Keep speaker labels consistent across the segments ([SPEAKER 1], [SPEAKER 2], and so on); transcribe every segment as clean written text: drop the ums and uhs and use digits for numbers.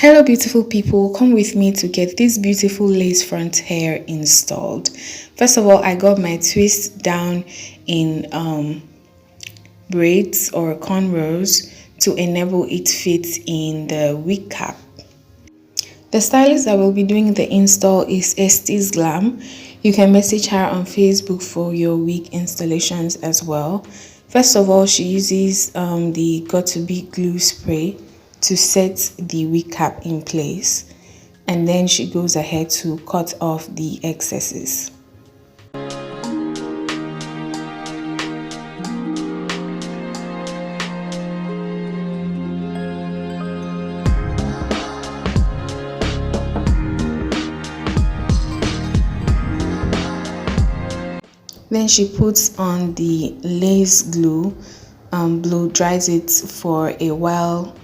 [SPEAKER 1] Hello beautiful people, come with me to get this beautiful lace front hair installed. First of all, I got my twist down in braids or cornrows to enable it fit in the wig cap. The stylist that will be doing the install is Estee's Glam. You can message her on Facebook for your wig installations as well. First of all, she uses the Got to Be glue spray to set the wig cap in place, and then she goes ahead to cut off the excesses. Then she puts on the lace glue, blow dries it for a while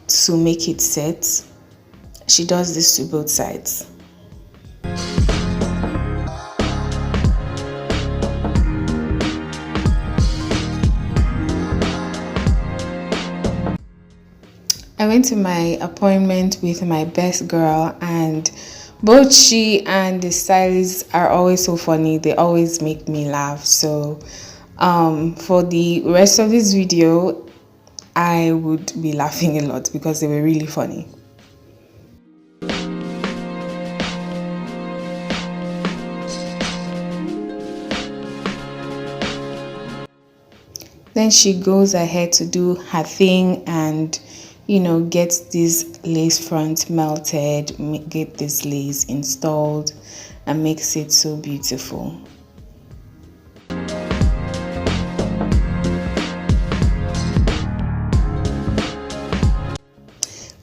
[SPEAKER 1] to make it set. She does this to both sides. I went to my appointment with my best girl, and both she and the stylist are always so funny. They always make me laugh. So for the rest of this video, I would be laughing a lot because they were really funny. Then she goes ahead to do her thing and get this lace front melted, get this lace installed, and makes it so beautiful.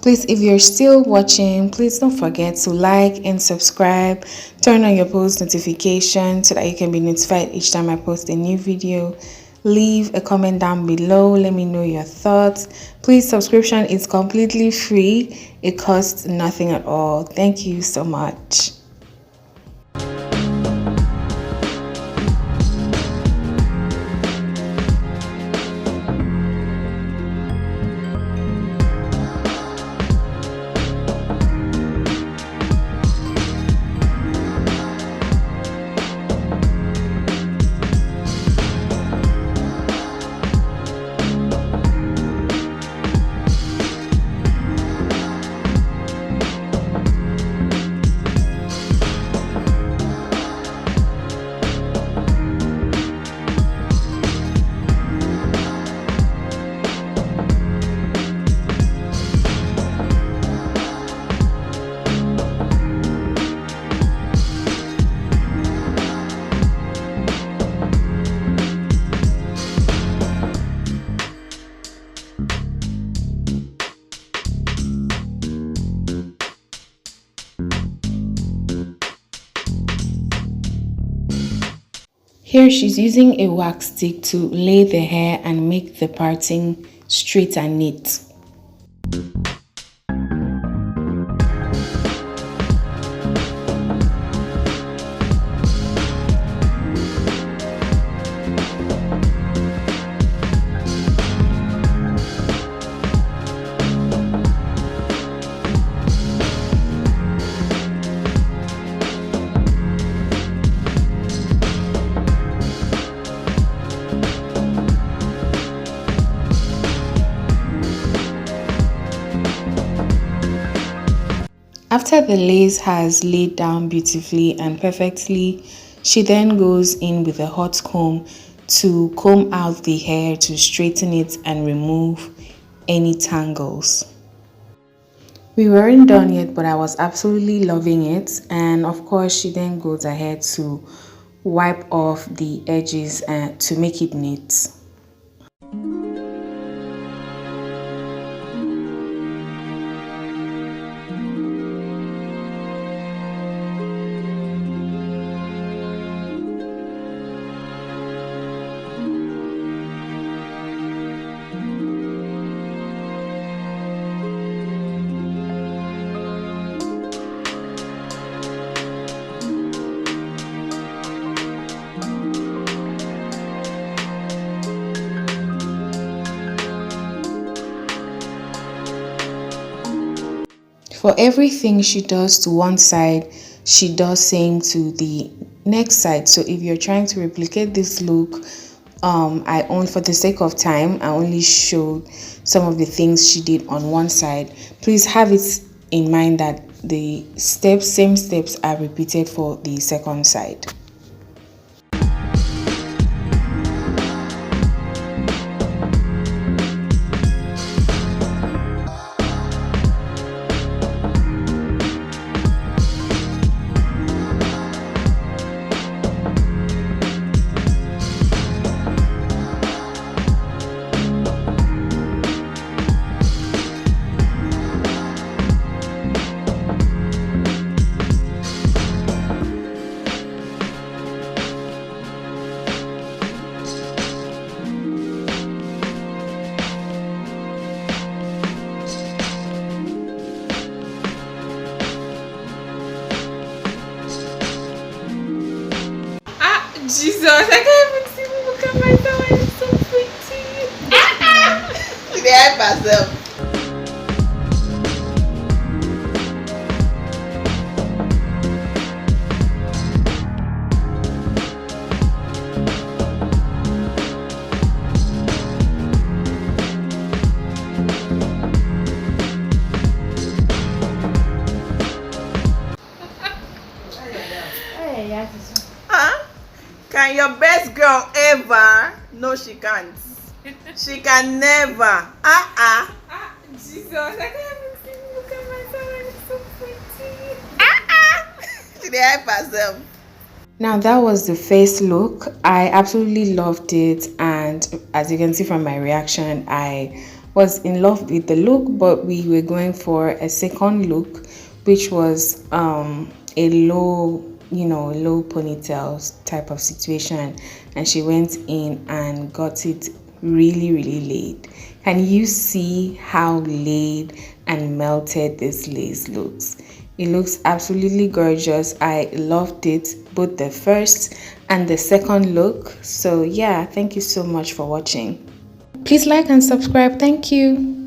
[SPEAKER 1] Please, if you're still watching, please don't forget to like and subscribe, turn on your post notification so that you can be notified each time I post a new video. Leave a comment down below, let me know your thoughts. Please, subscription is completely free, it costs nothing at all. Thank you so much. Here she's using a wax stick to lay the hair and make the parting straight and neat. After the lace has laid down beautifully and perfectly, she then goes in with a hot comb to comb out the hair to straighten it and remove any tangles. We weren't done yet, but I was absolutely loving it, and of course she then goes ahead to wipe off the edges to make it neat. For everything she does to one side, she does same to the next side. So if you're trying to replicate this look, for the sake of time, I only showed some of the things she did on one side. Please have it in mind that the same steps are repeated for the second side.
[SPEAKER 2] Jesus, I can't even see me look at myself. I'm so pretty. They help herself. Huh? Can your best girl ever? No, she can't. She can never. Jesus, I can't even see me look at myself. I'm so pretty. She dey help herself.
[SPEAKER 1] Now that was the face look. I absolutely loved it, and as you can see from my reaction, I was in love with the look, but we were going for a second look, which was a low ponytail type of situation, and she went in and got it really laid. Can you see how laid and melted this lace looks? It looks absolutely gorgeous. I loved it, both the first and the second look. So yeah, thank you so much for watching. Please like and subscribe. Thank you.